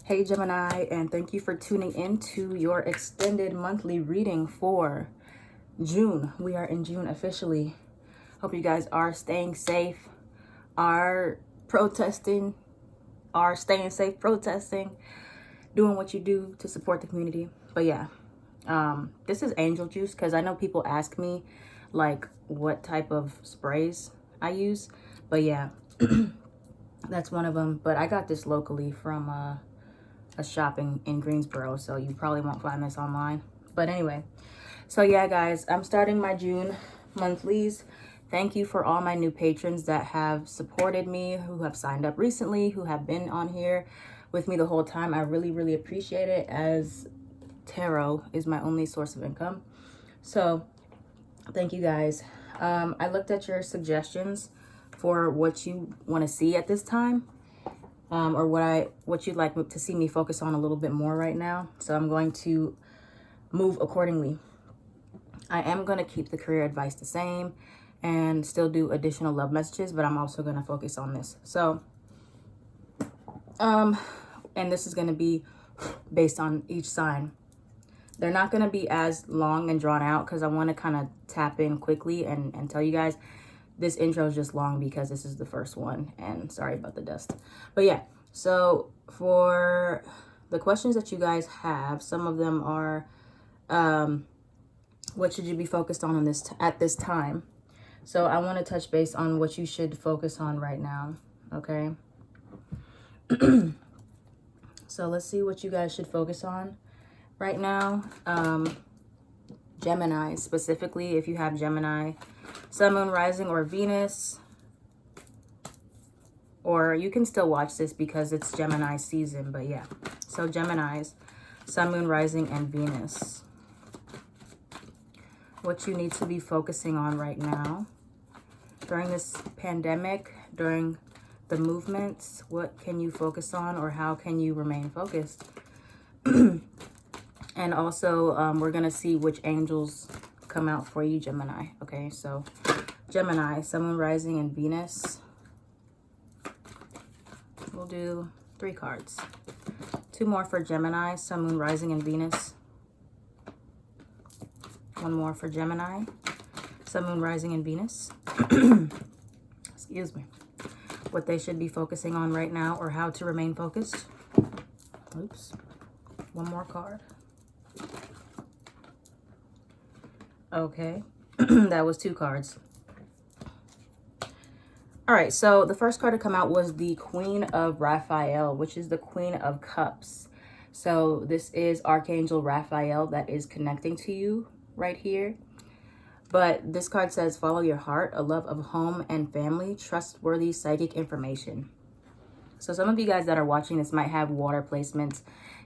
Hey Gemini, and thank you for tuning in to your extended monthly reading for June. We are in June officially. Hope you guys are staying safe, are protesting, are staying safe, protesting, doing what you do to support the community. But yeah, this is angel juice because I know people ask me like what type of sprays I use. But yeah, that's one of them. But I got this locally from a shopping in Greensboro, so you probably won't find this online. But anyway, so yeah guys, I'm starting my June monthlies. Thank you for all my new patrons that have supported me, who have signed up recently, who have been on here with me the whole time. I really appreciate it, as tarot is my only source of income. So thank you guys. I looked at your suggestions for what you want to see at this time. Or what you'd like to see me focus on a little bit more right now. So I'm going to move accordingly. I am going to keep the career advice the same and still do additional love messages, but I'm also going to focus on this. So, and this is going to be based on each sign. They're not going to be as long and drawn out because I want to kind of tap in quickly and tell you guys. This intro is just long because this is the first one, and sorry about the dust. But yeah, so for the questions that you guys have, some of them are, what should you be focused on this at this time? So I want to touch base on what you should focus on right now, okay? So let's see what you guys should focus on right now. Gemini, specifically, if you have Gemini, Sun, Moon, Rising, or Venus, or you can still watch this because it's Gemini season, but yeah. So Geminis, Sun, Moon, Rising, and Venus. What you need to be focusing on right now during this pandemic, during the movements, what can you focus on, or how can you remain focused? And also, we're going to see which angels come out for you, Gemini. Okay, so Gemini, Sun, Moon, Rising, and Venus. We'll do 3 cards. 2 more for Gemini, Sun, Moon, Rising, and Venus. 1 more for Gemini, Sun, Moon, Rising, and Venus. Excuse me. What they should be focusing on right now, or how to remain focused. Oops. 1 more card. Okay, that was 2 cards. All right, so the first card to come out was the Queen of Raphael, which is the Queen of Cups. So this is Archangel Raphael that is connecting to you right here. But this card says, follow your heart, a love of home and family, trustworthy psychic information. So some of you guys that are watching this might have water placements,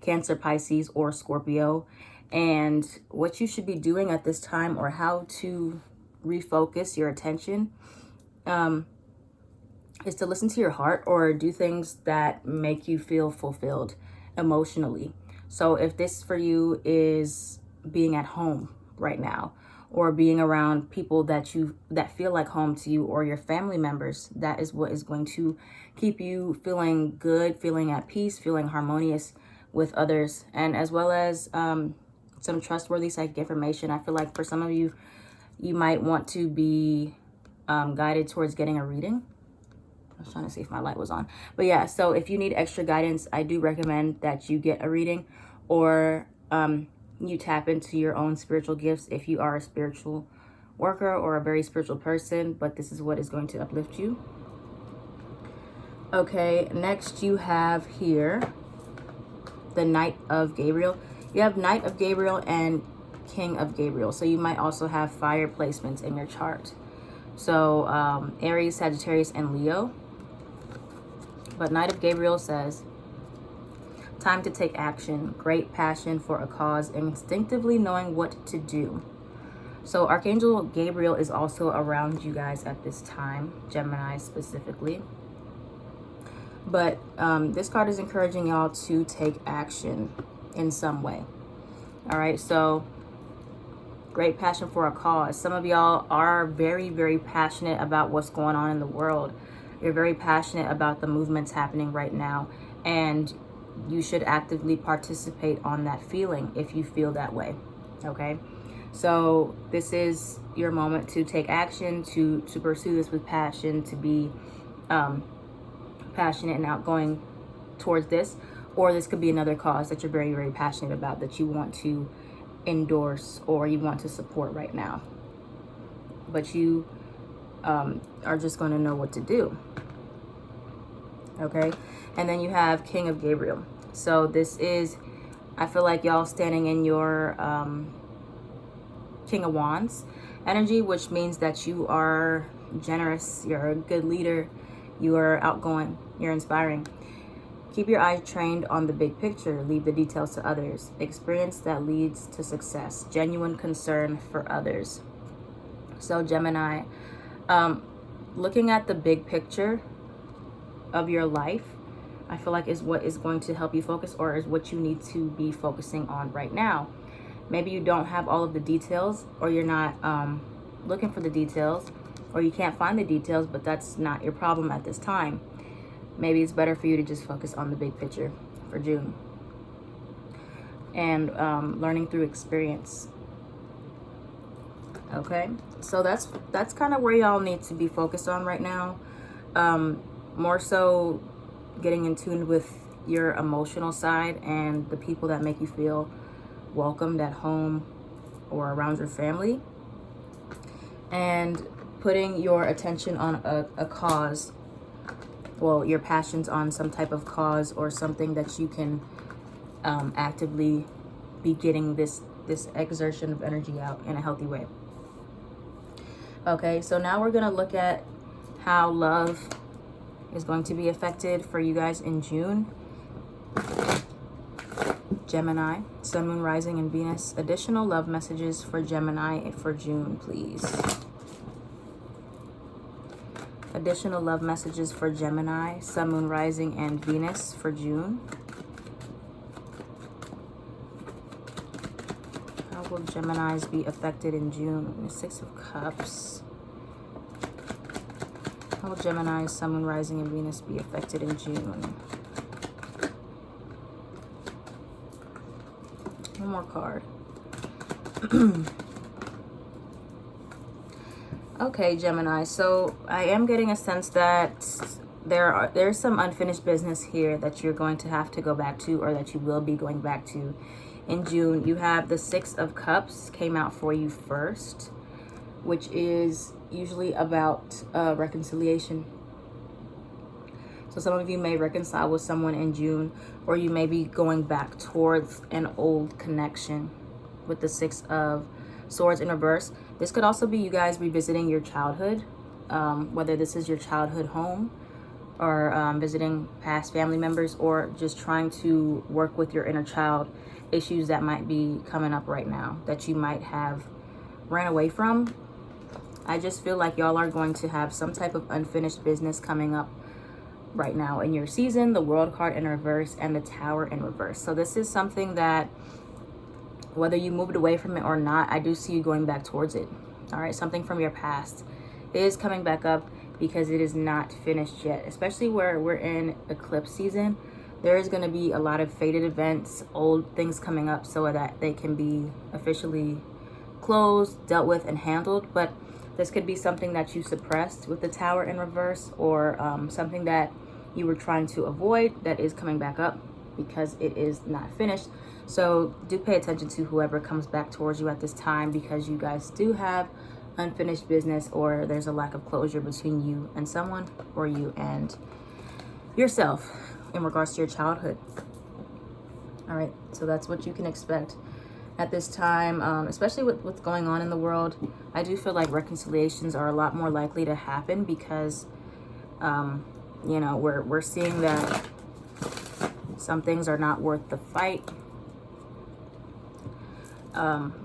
Cancer, Pisces, or Scorpio. And what you should be doing at this time, or how to refocus your attention, is to listen to your heart or do things that make you feel fulfilled emotionally. So if this for you is being at home right now, or being around people that feel like home to you, or your family members, that is what is going to keep you feeling good, feeling at peace, feeling harmonious with others, and as well as some trustworthy psychic information. I feel like for some of you, you might want to be guided towards getting a reading. I was trying to see if my light was on. But yeah, so if you need extra guidance, I do recommend that you get a reading, or you tap into your own spiritual gifts if you are a spiritual worker or a very spiritual person, but this is what is going to uplift you. Okay, next you have here the Knight of Gabriel. You have Knight of Gabriel and King of Gabriel. So you might also have fire placements in your chart. So Aries, Sagittarius, and Leo. But Knight of Gabriel says, time to take action, great passion for a cause, instinctively knowing what to do. So Archangel Gabriel is also around you guys at this time, Gemini specifically. But this card is encouraging y'all to take action in some way. All right, so great passion for a cause. Some of y'all are very passionate about what's going on in the world. You're very passionate about the movements happening right now, and you should actively participate on that feeling if you feel that way. Okay, so this is your moment to take action, to pursue this with passion, to be passionate and outgoing towards this. Or this could be another cause that you're very, very passionate about, that you want to endorse or you want to support right now, but you are just going to know what to do. Okay, and then you have King of Gabriel. So this is, I feel like y'all standing in your King of Wands energy, which means that you are generous, you're a good leader, you are outgoing, you're inspiring. Keep your eyes trained on the big picture. Leave the details to others. Experience that leads to success. Genuine concern for others. So Gemini, looking at the big picture of your life, I feel like is what is going to help you focus, or is what you need to be focusing on right now. Maybe you don't have all of the details, or you're not looking for the details, or you can't find the details, but that's not your problem at this time. Maybe it's better for you to just focus on the big picture for June. And learning through experience. Okay, so that's kind of where y'all need to be focused on right now. More so getting in tune with your emotional side and the people that make you feel welcomed at home or around your family. And putting your attention on a cause, well, your passions on some type of cause or something that you can actively be getting this exertion of energy out in a healthy way. Okay, so now we're going to look at how love is going to be affected for you guys in June. Gemini, Sun, Moon, Rising, and Venus. Additional love messages for Gemini for June, please. Additional love messages for Gemini, Sun, Moon, Rising, and Venus for June. How will Geminis be affected in June? 6 of Cups. How will Gemini, Sun, Moon, Rising, and Venus be affected in June? One more card. Okay, Gemini. So I am getting a sense that there's some unfinished business here that you're going to have to go back to, or that you will be going back to in June. You have the 6 of Cups came out for you first, which is usually about reconciliation. So some of you may reconcile with someone in June, or you may be going back towards an old connection with the 6 of Swords in reverse. This could also be you guys revisiting your childhood, whether this is your childhood home, or visiting past family members, or just trying to work with your inner child issues that might be coming up right now that you might have ran away from. I just feel like y'all are going to have some type of unfinished business coming up right now in your season. The World card in reverse and the Tower in reverse. So this is something that, whether you moved away from it or not, I do see you going back towards it. All right, something from your past is coming back up because it is not finished yet, especially where we're in eclipse season. There is going to be a lot of faded events, old things coming up so that they can be officially closed, dealt with, and handled. But this could be something that you suppressed with the Tower in reverse, or something that you were trying to avoid that is coming back up because it is not finished. So do pay attention to whoever comes back towards you at this time, because you guys do have unfinished business, or there's a lack of closure between you and someone, or you and yourself in regards to your childhood. All right, so that's what you can expect at this time, especially with what's going on in the world. I do feel like reconciliations are a lot more likely to happen because, you know, we're seeing that some things are not worth the fight.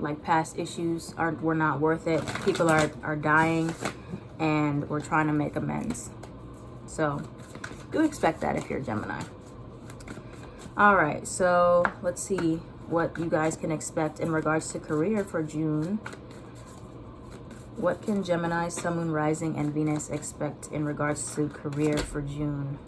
Like past issues were not worth it. People are dying, and we're trying to make amends. So do expect that if you're a Gemini. All right, so let's see what you guys can expect in regards to career for June. What can Gemini, Sun, Moon, Rising, and Venus expect in regards to career for June?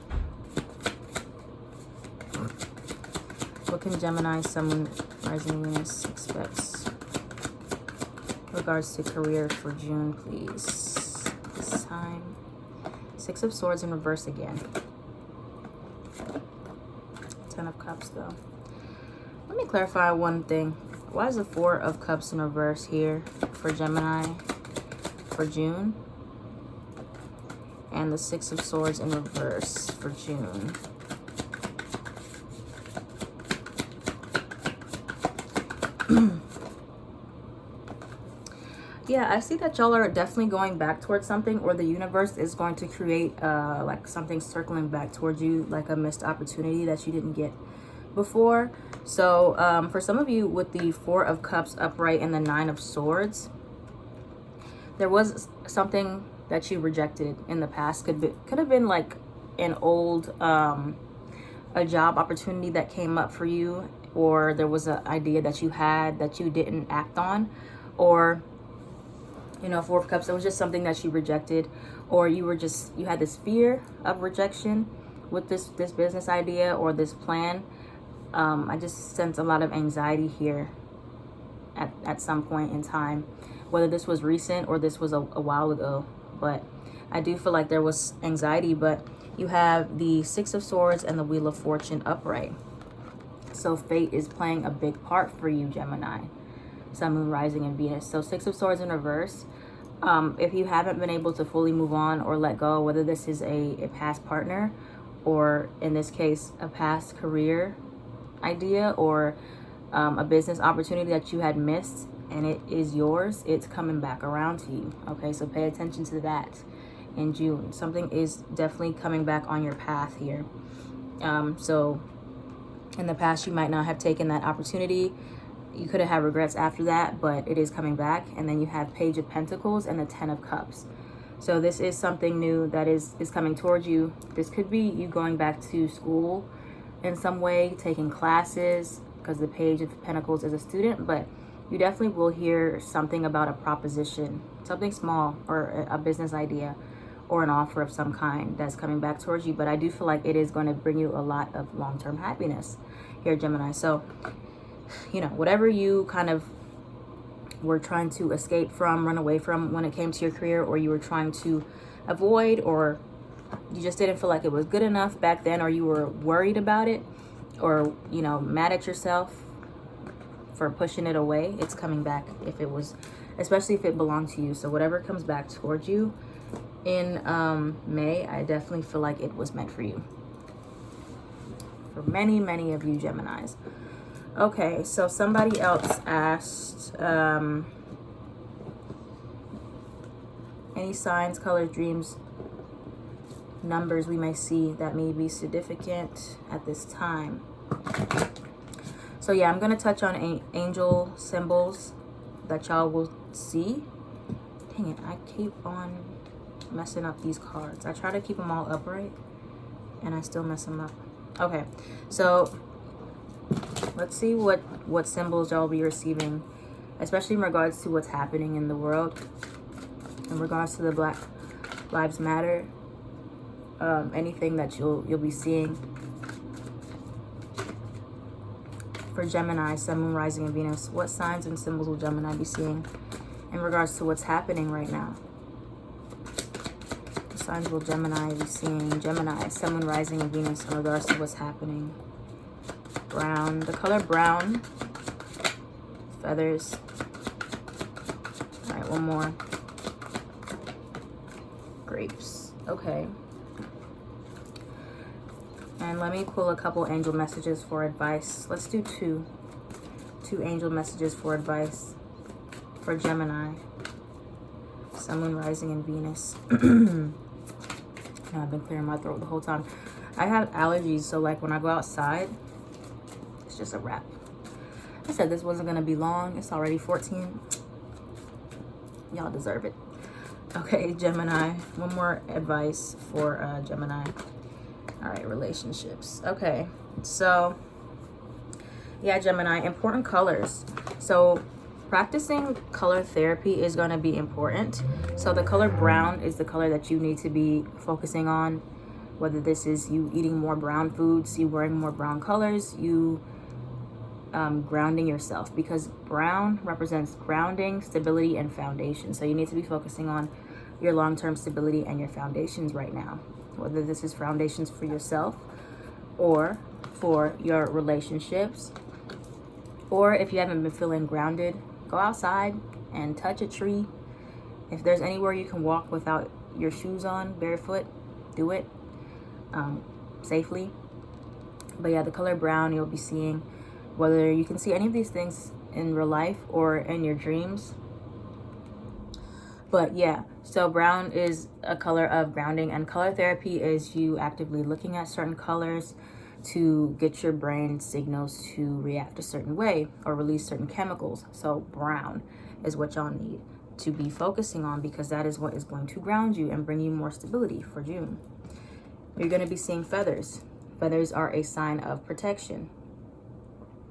What can Gemini, Sun, Rising, Venus expects in regards to career for June, please? This time. Six of Swords in reverse again. Ten of Cups, though. Let me clarify one thing. Why is the Four of Cups in reverse here for Gemini for June? And the Six of Swords in reverse for June. Yeah, I see that y'all are definitely going back towards something, or the universe is going to create like something circling back towards you, like a missed opportunity that you didn't get before. So for some of you with the Four of Cups upright and the Nine of Swords, there was something that you rejected in the past. Could have been like an old a job opportunity that came up for you, or there was an idea that you had that you didn't act on, or you know, Four of Cups, it was just something that you rejected, or you had this fear of rejection with this business idea or this plan. I just sense a lot of anxiety here at some point in time, whether this was recent or this was a while ago. But I do feel like there was anxiety, but you have the Six of Swords and the Wheel of Fortune upright. So fate is playing a big part for you, Gemini. Sun, Moon, Rising, and Venus. So Six of Swords in reverse. If you haven't been able to fully move on or let go, whether this is a past partner, or in this case, a past career idea, or a business opportunity that you had missed and it is yours, it's coming back around to you. Okay, so pay attention to that in June. Something is definitely coming back on your path here. So in the past, you might not have taken that opportunity. You could have had regrets after that, but it is coming back. And then you have Page of Pentacles and the Ten of Cups. So this is something new that is coming towards you. This could be you going back to school in some way, taking classes, because the Page of Pentacles is a student, but you definitely will hear something about a proposition, something small, or a business idea, or an offer of some kind that's coming back towards you. But I do feel like it is going to bring you a lot of long-term happiness here, Gemini. So, you know, whatever you kind of were trying to escape from, run away from when it came to your career, or you were trying to avoid, or you just didn't feel like it was good enough back then, or you were worried about it, or, you know, mad at yourself for pushing it away, it's coming back if it was, especially if it belonged to you. So whatever comes back towards you in May, I definitely feel like it was meant for you. For many, many of you Geminis. Okay, so somebody else asked, any signs, colors, dreams, numbers we may see that may be significant at this time. So yeah, I'm going to touch on angel symbols that y'all will see. Dang it, I keep on messing up these cards. I try to keep them all upright and I still mess them up. Okay, so let's see what symbols y'all will be receiving, especially in regards to what's happening in the world, in regards to the Black Lives Matter, anything that you'll be seeing. For Gemini, Sun, Moon, Rising, and Venus, what signs and symbols will Gemini be seeing in regards to what's happening right now? What signs will Gemini be seeing? Gemini, Sun, Moon, Rising, and Venus in regards to what's happening. Brown, the color brown, feathers. All right, one more. Grapes. Okay. And let me pull a couple angel messages for advice. Let's do two angel messages for advice for Gemini, Sun, Moon, Rising, and Venus. I've been clearing my throat the whole time. I have allergies, so like when I go outside, it's just a wrap. I said this wasn't gonna be long. It's already 14. Y'all deserve it. Okay, Gemini, one more advice for Gemini. All right, relationships. Okay, so yeah, Gemini, important colors. So practicing color therapy is going to be important. So the color brown is the color that you need to be focusing on, whether this is you eating more brown foods, you wearing more brown colors, you grounding yourself, because brown represents grounding, stability, and foundation. So you need to be focusing on your long-term stability and your foundations right now, whether this is foundations for yourself or for your relationships. Or if you haven't been feeling grounded, go outside and touch a tree. If there's anywhere you can walk without your shoes on, barefoot, do it safely. But yeah, the color brown, you'll be seeing, whether you can see any of these things in real life or in your dreams. But yeah, so brown is a color of grounding, and color therapy is you actively looking at certain colors to get your brain signals to react a certain way or release certain chemicals. So brown is what y'all need to be focusing on, because that is what is going to ground you and bring you more stability for June. You're going to be seeing feathers. Feathers are a sign of protection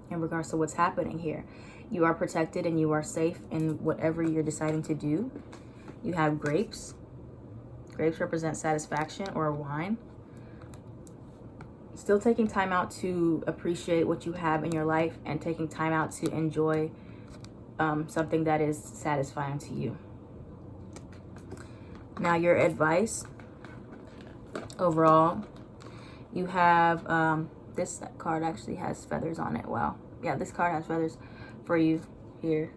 in regards to what's happening here. You are protected and you are safe in whatever you're deciding to do. You have grapes. Grapes represent satisfaction or wine. Still taking time out to appreciate what you have in your life and taking time out to enjoy something that is satisfying to you. Now, your advice overall, you have this card actually has feathers on it. Wow. Yeah, this card has feathers for you here.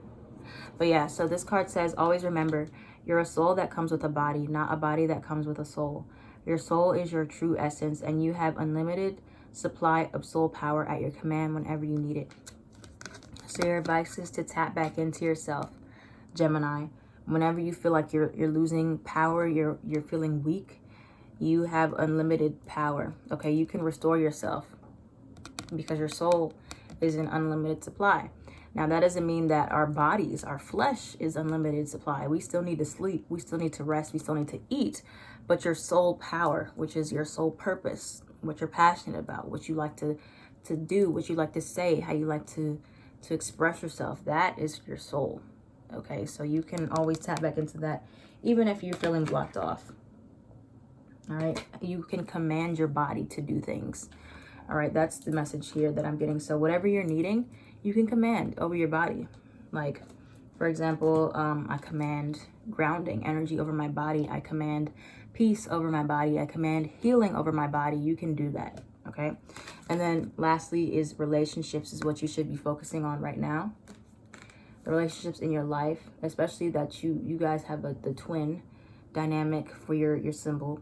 But yeah, so this card says, always remember, you're a soul that comes with a body, not a body that comes with a soul. Your soul is your true essence, and you have unlimited supply of soul power at your command whenever you need it. So your advice is to tap back into yourself, Gemini. Whenever you feel like you're losing power, you're feeling weak, you have unlimited power. Okay, you can restore yourself because your soul is an unlimited supply. Now, that doesn't mean that our bodies, our flesh is unlimited supply. We still need to sleep. We still need to rest. We still need to eat. But your soul power, which is your soul purpose, what you're passionate about, what you like to do, what you like to say, how you like to express yourself, that is your soul. Okay, so you can always tap back into that, even if you're feeling blocked off. All right, you can command your body to do things. All right, that's the message here that I'm getting. So whatever you're needing, you can command over your body. Like, for example, I command grounding energy over my body. I command peace over my body. I command healing over my body. You can do that, okay? And then lastly is relationships is what you should be focusing on right now. The relationships in your life, especially that you guys have the twin dynamic for your symbol.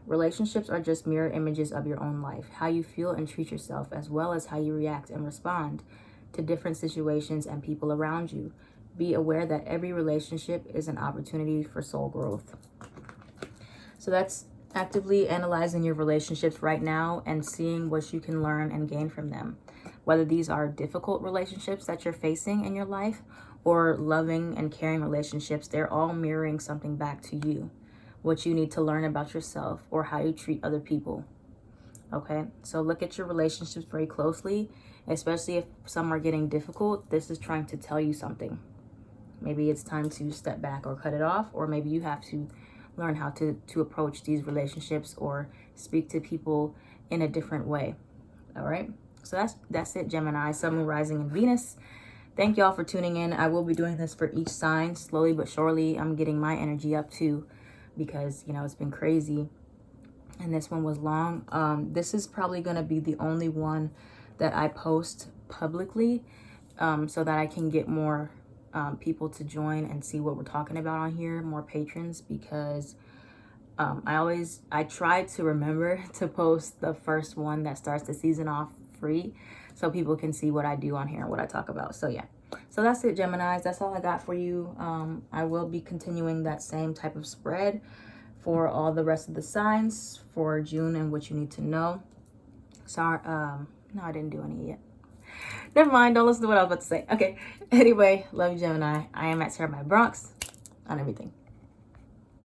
Relationships are just mirror images of your own life, how you feel and treat yourself, as well as how you react and respond to different situations and people around you. Be aware that every relationship is an opportunity for soul growth. So that's actively analyzing your relationships right now and seeing what you can learn and gain from them. Whether these are difficult relationships that you're facing in your life or loving and caring relationships, they're all mirroring something back to you. What you need to learn about yourself or how you treat other people. Okay, so look at your relationships very closely, especially if some are getting difficult. This is trying to tell you something. Maybe it's time to step back or cut it off, or maybe you have to learn how to approach these relationships or speak to people in a different way. All right, so that's it, Gemini, Sun, Moon, Rising, and Venus. Thank y'all for tuning in. I will be doing this for each sign slowly but surely. I'm getting my energy up too, because it's been crazy and this one was long. This is probably going to be the only one that I post publicly, so that I can get more people to join and see what we're talking about on here, more patrons, because I try to remember to post the first one that starts the season off free so people can see what I do on here and what I talk about. So yeah, so that's it, Geminis. That's all I got for you. I will be continuing that same type of spread for all the rest of the signs for June and what you need to know. Sorry, no, I didn't do any yet. Never mind, don't listen to what I was about to say. Okay, anyway, love you, Gemini. I am at Sarah My Bronx on everything.